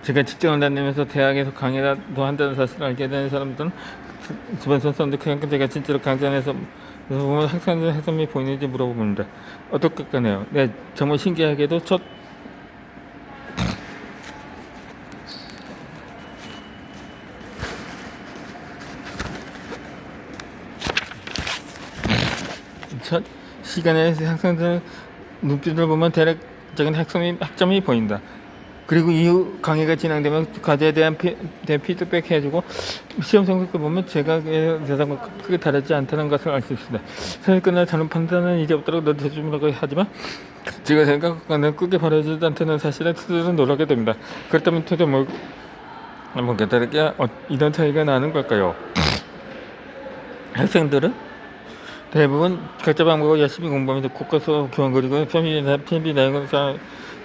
제가 직장을 다니면서 대학에서 강의도 한다는 사실을 알게 된 사람들은 주변 선생님들 그냥 제가 진짜로 강좌에서 보면 학생들 해석이 보이는지 물어봅니다. 어떻겠까요? 네, 정말 신기하게도 첫 시간에 학생들 눈빛을 보면 대략적인 학점이 보인다. 그리고 이후 강의가 진행되면 과제에 대한 피드백 해주고 시험 성적도 보면 제가 대상과 크게 다르지 않다는 것을 알 수 있습니다. 사실 끝날 다른 판단은 이제 없도록 넣어주려고 하지만 제가 생각하는 크게 벌어지지 않다는 사실에 스스로 놀라게 됩니다. 그렇다면 도대체 뭔가 다르게 이런 차이가 나는 걸까요? 학생들은 대부분 각자 방법을 열심히 공부하면서 교과서 교환 그리고 편비 내용을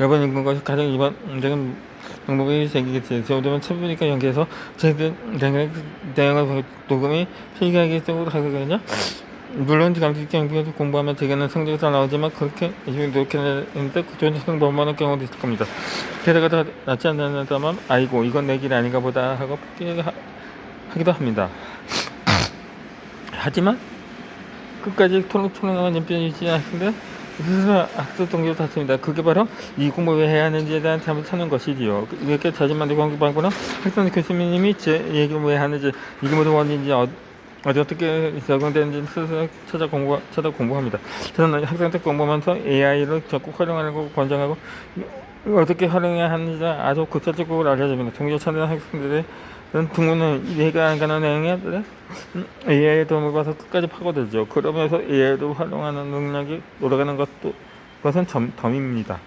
여러 번 읽는 것이 가장 이반적인 방법이 생기겠지. 저도 천부니까 연계해서 저희들 내용을 녹음이 필기하기 쪽으로 하거든요. 물론 감기 경기에서 공부하면 되게는 성적이 잘 나오지만 그렇게 열심히 노력했는데 좋은 성적 못 받는 경우도 있을 겁니다. 게다가 더 낫지 않는다면 아이고 이건 내 길 아닌가 보다 하고 하기도 합니다. 하지만 끝까지 톨록톨록한 연편이 있지 않습니다. 스스로 학습 동기를 닫습니다. 그게 바로 이 공부 왜 해야 하는지에 대한 답을 찾는 것이지요. 이렇게 자신만의 공부하거나 학생 교수님이 제 얘기를 왜 하는지 이게 모두 원인지 어떻게 적용되는지 스스로 찾아 공부합니다. 저는 학생들 공부하면서 AI를 적극 활용하려고 권장하고 어떻게 활용해야 하는지 아주 구체적으로 알려줍니다. 동기를 찾는 학생들의 등문은 이해가 안 가는 내용에 AI의 도움을 받아서 끝까지 파고들죠. 그러면서 AI를 활용하는 능력이 올라가는 것은 덤입니다.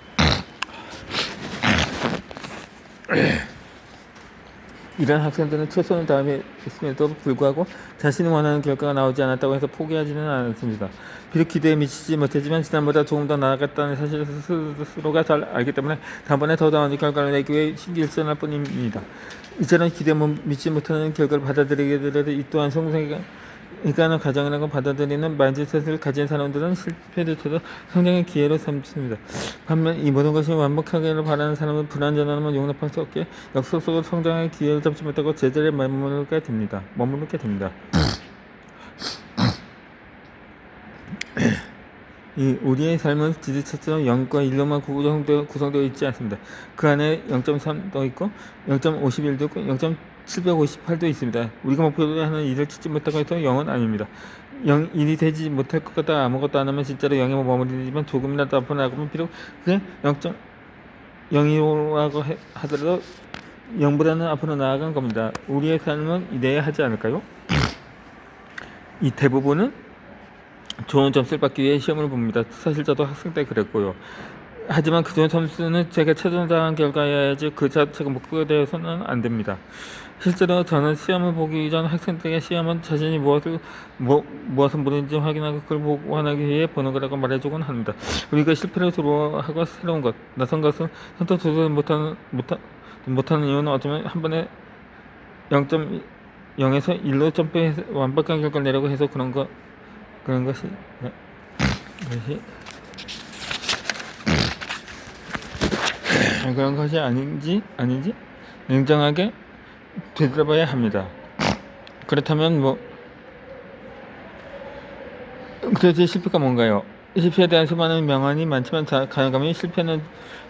이런 학생들은 최선을 다함에 있음에도 불구하고 자신이 원하는 결과가 나오지 않았다고 해서 포기하지는 않습니다. 비록 기대에 미치지 못했지만 지난보다 조금 더 나아갔다는 사실을 스스로가 잘 알기 때문에 다음번에 더 나은 결과를 내기 위해 신기일전할 뿐입니다. 이처럼 기대에 미치지 못하는 결과를 받아들이게 되더라도 이 또한 성공해가는 과정이라고 받아들이는 마인드셋을 가진 사람들은 실패조차도 성장의 기회로 삼습니다. 반면 이 모든 것이 완벽하기를 바라는 사람은 불완전함을 용납할 수 없게 역사 속으로 성장의 기회를 잡지 못하고 제자리에 머무르게 됩니다. 우리의 삶은 지지처럼 0과 1로만 구성되어 있지 않습니다. 그 안에 0.3도 있고 0.51도 있고 0.758도 있습니다. 우리가 목표로 하는 일을 찾지 못하고 해서 0은 아닙니다. 1이 되지 못할 것 같다 아무것도 안 하면 진짜로 0에 머무르지만 조금이라도 앞으로 나가면 비록 그게 0.02라고 하더라도 0보다는 앞으로 나아간 겁니다. 우리의 삶은 이래야 하지 않을까요? 이 대부분은 좋은 점수를 받기 위해 시험을 봅니다. 사실 저도 학생 때 그랬고요. 하지만 그 좋은 점수는 제가 최종적인 결과여야지 그 자체가 목표가 되어서는 안 됩니다. 실제로 저는 시험을 보기 전 학생들에게 시험은 자신이 무엇을 모르는지 확인하고 그걸 보완하기 위해 보는 거라고 말해주곤 합니다. 우리가 실패를 두려워하고 새로운 것, 낯선 것은 선뜻 도전을 못하는 이유는 어쩌면 한 번에 0.0에서 1로 점프해서 완벽한 결과를 내려고 해서 그런 것이 그런 것이 아닌지 냉정하게 되돌아봐야 합니다. 그렇다면 도대체 실패가 뭔가요? 실패에 대한 수많은 명언이 많지만 가능하면 실패는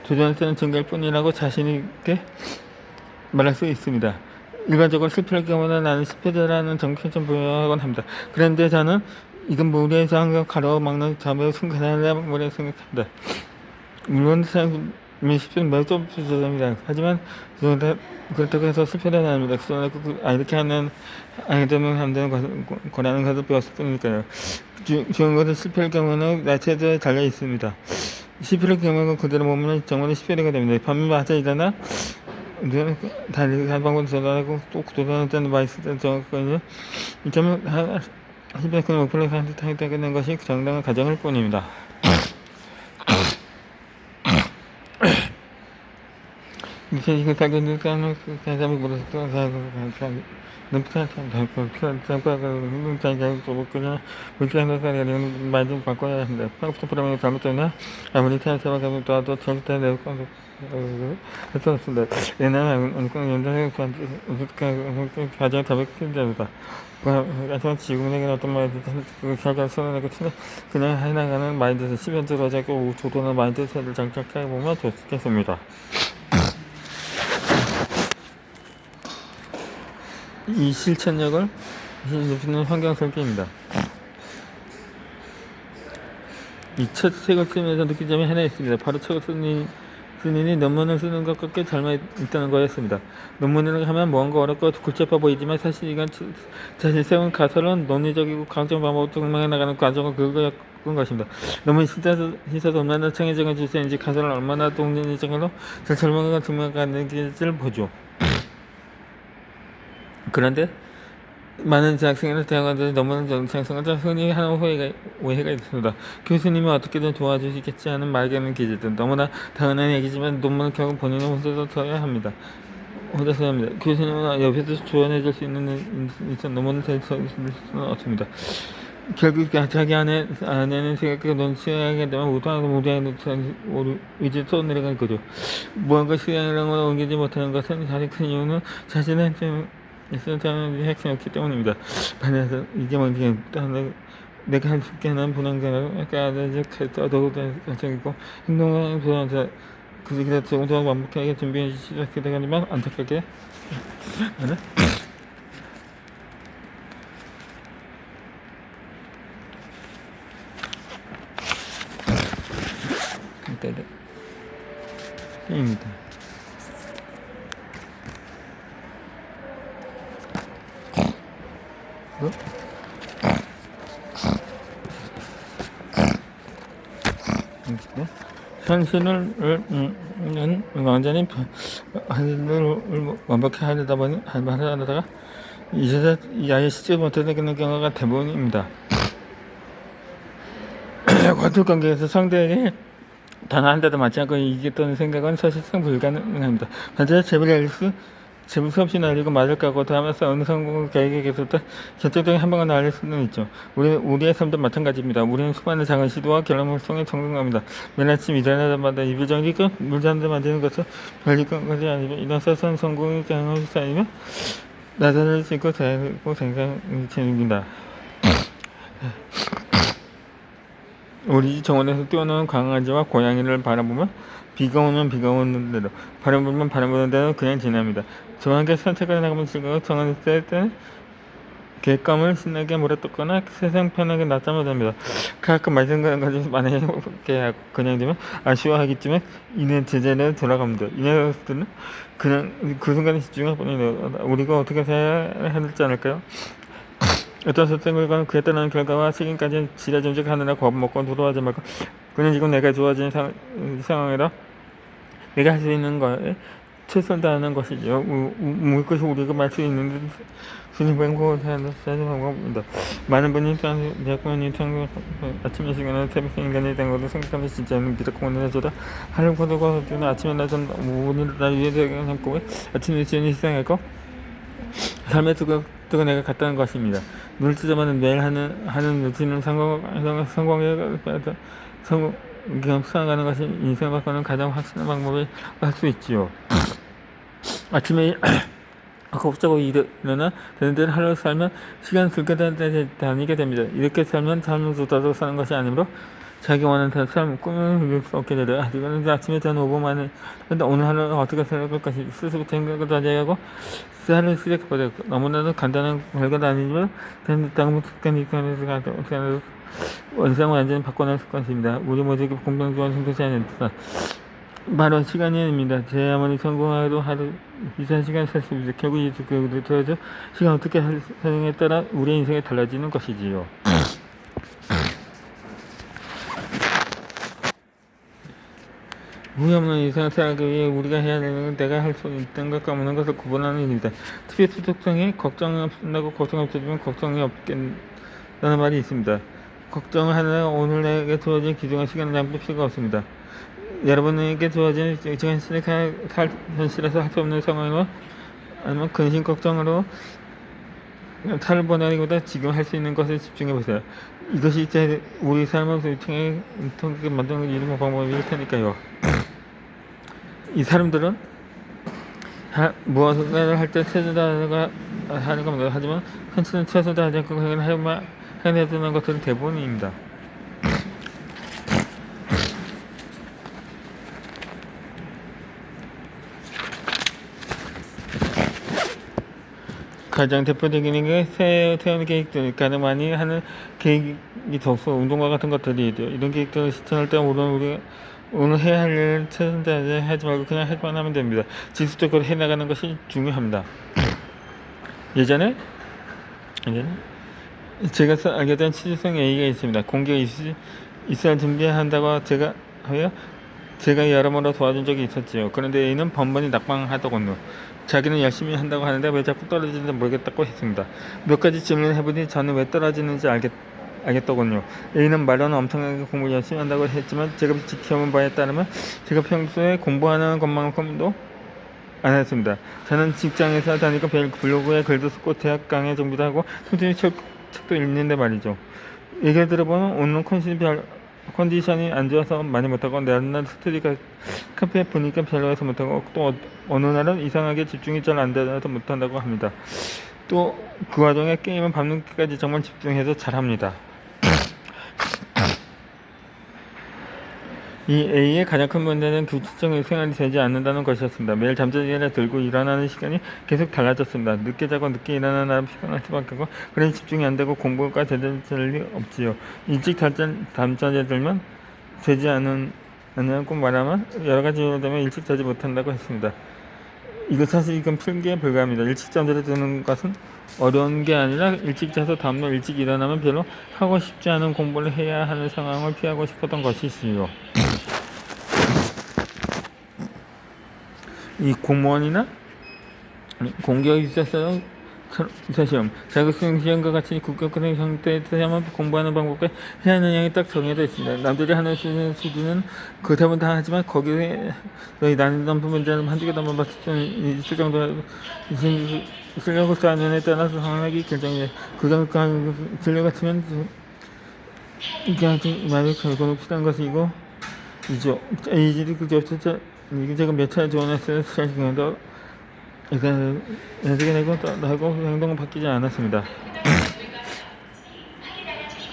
도전을 쓰는 증거일 뿐이라고 자신 있게 말할 수 있습니다. 일반적으로 실패를 경험하는 나는 실패자라는 정체점 부여하곤 합니다. 그런데 저는 이건 무리해서 항상 가로막는 자매의 순간이라고 생각합니다. 물론 사람이 실패는 매우 좀 부족합니다. 하지만 그렇다고 해서 실패는 아닙니다. 이렇게 하면 안 되는 거라는 것을 배웠을 뿐이니까요. 중요한 것은 실패의 경우는 나체에 달려 있습니다. 실패의 경우는 그대로 보면 정말 실패가 됩니다. 반면 맞아 일어나 달리기 한 방울 도달하고 또 도달하는 마이스터 정확하거든요. 이 점은 실패 그 목표를 하게 되는 것이 정당한 과정일 뿐입니다. 무슨 이거 살겠는 까는 사람이 물어서 말좀 바꿔야 합니다. 평소 프로그램이 잘못되나 아무리 태양사가 가도 절대 내고 했었습니다. 옛날 연장에 가장 가볍습니다. 그래서 지구에게 어떤 말이든 살짝 써내고 그냥 해나가는 마인드에서 10년 들어자고 조도는 마인드셋을 장착해 보면 좋겠습니다. 이 실천력을 높이는 환경 설계입니다. 이 첫 책을 쓰면서 느낀 점이 하나 있습니다. 바로 책을 쓰니 논문을 쓰는 것과 꽤 닮아 있다는 거였습니다. 논문을 하면 뭔가 어렵고 복잡해 보이지만 사실 이건 자신 세운 가설은 논리적이고 과학적 방법으로 증명해 나가는 과정을 그거였던 것입니다. 논문 시사도 얼마나 창의적인 주제인지 가설을 얼마나 동전적으로 잘 설명하고 증명하는지를 보죠. 그런데 많은 대학생이나 대학원들이 논문을 작성하자 흔히 하는 오해가 있습니다. 교수님이 어떻게든 도와주시겠지 하는 말하는 기질들. 너무나 당연한 얘기지만 논문은 결국 본인이 혼자서 써야 합니다. 교수님은 옆에서 조언해줄 수 있는 논문을 쓸 수는 없습니다. 결국 자기 안에는 생각하고 논치하게 되면 무당하게 의지를 쏟아내려가는 거죠. 무언가 실행으로 옮기지 못하는 것은 사실 큰 이유는 자신의 있었다는 핵심이었기 때문입니다. 반해서 이게 뭔지 내가 할 수 있게 하는 분황자로 더더욱 결정이고 행동하는 분황자 그래서 조금 더 완벽하게 준비해 시작하게 되지만 안타깝게 입니다. 현실을 완전히 완벽히 하려다가 이제 아예 시지 못하는 경우가 대부분입니다. 관계에서 상대에게 단 한 대도 맞지 않고 이겼다는 생각은 사실상 불가능합니다. 반대로 제발 수없이 날리고 맞을 까고 하면서 어느 성공을 계획했을 때 결정적인 한 방을 날릴 수는 있죠. 우리의 삶도 마찬가지입니다. 우리는 수많은 작은 시도와 결론을 통해 성공합니다. 매일 아침 일어날 때마다 이불 정리고 물잔을 만드는 것은 별일 것이 아니고 이런 사소한 성공의 경험이 쌓이면 나사를 싣고 살고 생산이 재능입니다. 우리 집 정원에서 뛰어노는 강아지와 고양이를 바라보면 비가 오는 대로 바람 부는 대로 그냥 지납니다. 저와 함께 산책을 나가면 즐거워 정원에 있을 때는 객감을 신나게 물어뜯거나 세상 편하게 낮잠을 잡니다. 가끔 말씀하는 것을 많이 해보게 하고 그냥 되면 아쉬워하겠지만 이내 제자리로 돌아갑니다. 이 녀석들은 그냥 그 순간에 집중할 뿐이에요. 우리가 어떻게 해야 할지 않을까요? 어떤 선택을 그에 따른 결과와 책임까지 지레짐작하느라 겁먹고 두려워하지 말고 그냥 지금 내가 좋아지는 상황이라 내가 할 수 있는 거에 최선을 다하는 것이죠. 무엇이 우리가 말 수 있는 순행방법을 하는 방법입니다. 많은 분이 대학원이 아침에 시간에 새벽 인간이 된 것을 생각하면서 진짜는 미적공원을 해줘라 하늘 고도가 아침에 나선 오늘 날 위해 대한 꿈에 아침에 지연이 시작하고 삶의 뜨거 내가 갔다는 것입니다. 눈을 뜨자마자 매일 하는 루틴을 성공하는 것이 인생 바꾸는 가장 확실한 방법이 할 수 있지요. 아침에 걱정하고 일어나 되는 대로 하루를 살면 시간 들게 다니게 됩니다. 이렇게 살면 삶을 좋다고 사는 것이 아니므로 자기 원하는 삶, 꿈을 이룰 수 없게 되더라. 이거는 아침에 전 5분 만에 오늘 하루를 어떻게 살아갈 것이 스스로 생각을 다지하고 하루를 시작해보자. 너무나도 간단한 별것 아니지만 다음 습관이 원상을 완전히 바꿔낼 것입니다. 우리 모두에게 공평한 선택이 아닙니다. 바로 시간입니다. 제 아무리 성공하도 하루 24시간 살 수 있습니다. 결국 이 그들을 통해서 시간 어떻게 사용에 따라 우리의 인생이 달라지는 것이지요. 무의 없는 인생을 살기 위해 우리가 해야 되는 건 내가 할 수 있는 것과 없는 것을 구분하는 일입니다. 특히 수특성에 걱정이 없다고 걱정이 없어지면 걱정이 없겠다는 말이 있습니다. 걱정을 하느라 오늘 내게 주어진 귀중한 시간을 낭비할 필요가 없습니다. 여러분에게 주어진 현실에서 할 수 없는 상황으로 아니면 근심 걱정으로 탈을 보내기보다 지금 할 수 있는 것에 집중해 보세요. 이것이 이제 우리 삶을 통해 만드는 이런 방법일 테니까요. 이 사람들은 무엇을 할 때 최선을 하는 겁니다. 하지만 한치는 최선을 하지 않고 해내주는 것들은 대부분입니다. 가장 대표적인 게 세운 계획들, 가장 많이 하는 계획이 적소, 운동과 같은 것들이죠. 이런 계획들을 실천할 때 오늘 해야 할 일을 최선을 다해 하지 말고 그냥 해만 하면 됩니다. 지속적으로 해나가는 것이 중요합니다. 예전에 제가 알게 된 취지성 A가 있습니다. 공개가 있어야 준비한다고 제가 여러모로 도와준 적이 있었지요. 그런데 A는 번번이 낙방하더군요. 자기는 열심히 한다고 하는데 왜 자꾸 떨어지는지 모르겠다고 했습니다. 몇 가지 질문을 해보니 저는 왜 떨어지는지 알겠더군요. A는 말로는 엄청나게 공부 열심히 한다고 했지만 제가 지켜본 바에 따르면 제가 평소에 공부하는 것만큼도 안 했습니다. 저는 직장에서 다니고 블로그에 글도 쓰고 대학 강의 정보도 하고 꾸준히 책도 읽는데 말이죠. 얘기를 들어보면 오늘 컨디션이 안 좋아서 많이 못하고 내날 스터디가 카페 보니까 별로여서 못하고 또 어느 날은 이상하게 집중이 잘 안 돼서 못한다고 합니다. 또 그 와중에 게임은 밤늦게까지 정말 집중해서 잘합니다. 이 A의 가장 큰 문제는 규칙적인 생활이 되지 않는다는 것이었습니다. 매일 잠자리에 들고 일어나는 시간이 계속 달라졌습니다. 늦게 자고 늦게 일어나는 나름 피곤할 수밖에 없고 그래서 집중이 안 되고 공부가 제대로 될 리 없지요. 일찍 잠자리에 들면 되지 않냐고 말하면 여러 가지 이유로 때문에 일찍 자지 못한다고 했습니다. 이건 필기에 불과합니다. 일찍 잠자리에 드는 것은 어려운 게 아니라 일찍 자서 다음날 일찍 일어나면 별로 하고 싶지 않은 공부를 해야 하는 상황을 피하고 싶었던 것이지요. 이 공무원이나 공기업 입사성 시험, 자격증 시험과 같이 국가고시 형태에서만 공부하는 방법과 해야 하는 양이 딱 정해져 있습니다. 남들이 하는 수준은 그 답은 다 하지만 거기에 난이도 높은 문제는 한두 개도 못 맞출 수 있을 정도로 실력을 쌓는 에 따라서 상황이 결정돼요. 진료 같으면 이게 아주 많이 결과로 필요한 것이고 이죠. 이질이 이게 제가 몇 차례 지원했어요. 시간도 일단 연습이 되고 하고 행동은 바뀌지 않았습니다.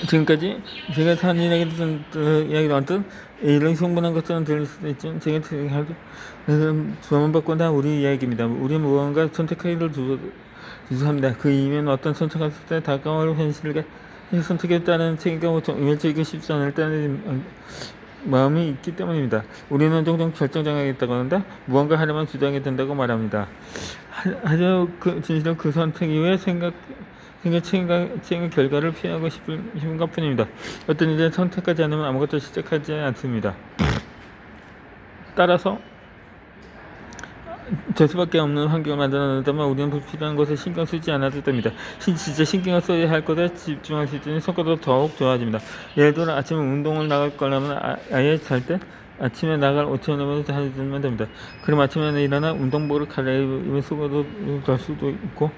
지금까지 제가 한 이야기도 언뜻 A를 성분한 것처럼 들릴 수도 있지만 제가 주어만 바꾼 다 우리 이야기입니다. 우리는 무언가 선택하기를 주저합니다. 그 이유는 어떤 선택했을 때 다가올 현실과 선택에 따른 책임과 우열지기 쉽지 않을 때는 마음이 있기 때문입니다. 우리는 종종 결정장애가 있다고 하는데 무언가 하려면 주저하게 된다고 말합니다. 하지만 진실은 그 선택 이후에 책임과 결과를 피하고 싶은 것 뿐입니다. 어떤 일을 선택하지 않으면 아무것도 시작하지 않습니다. 따라서 될 수밖에 없는 환경을 만들어낸다면 우리는 불필요한 것에 신경 쓰지 않아도 됩니다. 진짜 신경을 써야 할 것에 집중할 수 있으니 성과도 더욱 좋아집니다. 예를 들어 아침에 운동을 나갈 거라면 아예 잘 때 아침에 나갈 옷을 입으면 됩니다. 그럼 아침에 일어나 운동복을 갈아입으면 수고도 갈 수도 있고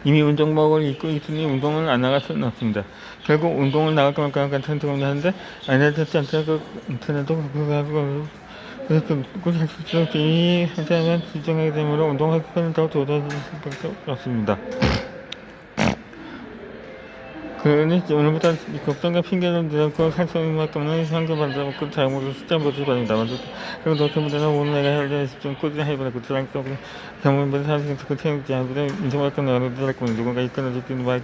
이미 운동복을 입고 있으니 운동을 안 나갈 수는 없습니다. 결국 운동을 나갈 것만 같은 생각을 하는데 안 되지 않더라도 그거 하고 꼭 할 수 있도록 이 한자만 지정하게 되므로 운동할 필요는 더 도와줄 수밖에 없습니다. 그러니 오늘부터 걱정과 핑계를 내놓고 살성만큼은 상처받아먹고 잘못을 숫자보지 바랍니다. 그리고 노트북에는 오늘 내가 할 집중 꾸준히 해보라고 주랑적으로 경험을 사실 그 태우지 않고 인생만큼 나눠줄 거면 누군가 이끌어주기는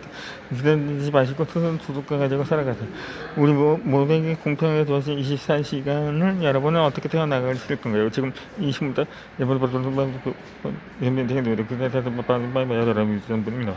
기다리지 마시고 스스로 두둑과 가지고 살아가세요. 우리 모두에게 공평하게 주어진 24시간을 여러분은 어떻게 태어나가실 건가요? 지금 이 시간부터 여러분은 연변되게 노래 그게 다들 여러분입니다.